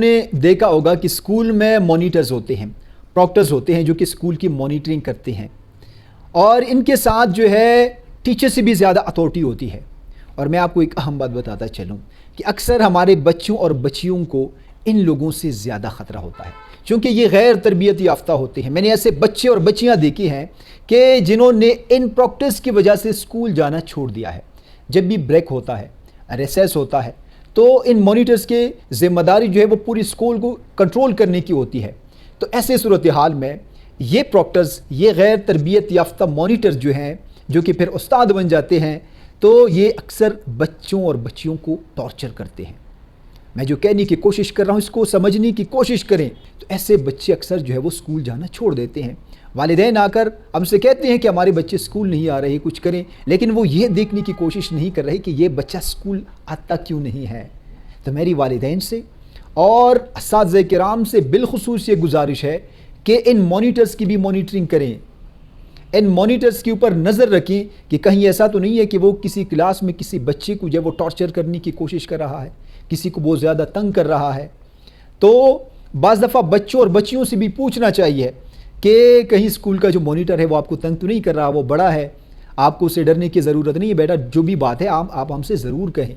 نے دیکھا ہوگا کہ اسکول میں مانیٹرز ہوتے ہیں، پروکٹرز ہوتے ہیں جو کہ اسکول کی مانیٹرنگ کرتے ہیں، اور ان کے ساتھ جو ہے ٹیچر سے بھی زیادہ اتھارٹی ہوتی ہے۔ اور میں آپ کو ایک اہم بات بتاتا چلوں کہ اکثر ہمارے بچوں اور بچیوں کو ان لوگوں سے زیادہ خطرہ ہوتا ہے، چونکہ یہ غیر تربیت یافتہ ہوتے ہیں۔ میں نے ایسے بچے اور بچیاں دیکھی ہیں کہ جنہوں نے ان پروکٹرز کی وجہ سے اسکول جانا چھوڑ دیا ہے۔ جب بھی بریک ہوتا ہے، ریسیس ہوتا ہے، تو ان مانیٹرز کے ذمہ داری جو ہے وہ پوری اسکول کو کنٹرول کرنے کی ہوتی ہے۔ تو ایسے صورتحال میں یہ پروکٹرز، یہ غیر تربیت یافتہ مانیٹرز جو ہیں، جو کہ پھر استاد بن جاتے ہیں، تو یہ اکثر بچوں اور بچیوں کو ٹارچر کرتے ہیں۔ میں جو کہنے کی کوشش کر رہا ہوں اس کو سمجھنے کی کوشش کریں۔ تو ایسے بچے اکثر جو ہے وہ اسکول جانا چھوڑ دیتے ہیں۔ والدین آ کر ہم سے کہتے ہیں کہ ہمارے بچے اسکول نہیں آ رہے، کچھ کریں، لیکن وہ یہ دیکھنے کی کوشش نہیں کر رہے کہ یہ بچہ اسکول آتا کیوں نہیں ہے۔ تو میری والدین سے اور اساتذہ کرام سے بالخصوص یہ گزارش ہے کہ ان مانیٹرز کی بھی مانیٹرنگ کریں، ان مانیٹرز کے اوپر نظر رکھیں کہ کہیں ایسا تو نہیں ہے کہ وہ کسی کلاس میں کسی بچے کو جو ہے وہ ٹارچر کرنے کی کوشش کر رہا ہے، کسی کو بہت زیادہ تنگ کر رہا ہے۔ تو بعض دفعہ بچوں اور بچیوں سے بھی پوچھنا چاہیے کہ کہیں اسکول کا جو مانیٹر ہے وہ آپ کو تنگ تو نہیں کر رہا، وہ بڑا ہے، آپ کو اسے ڈرنے کی ضرورت نہیں ہے، بیٹا جو بھی بات ہے آپ ہم سے ضرور کہیں۔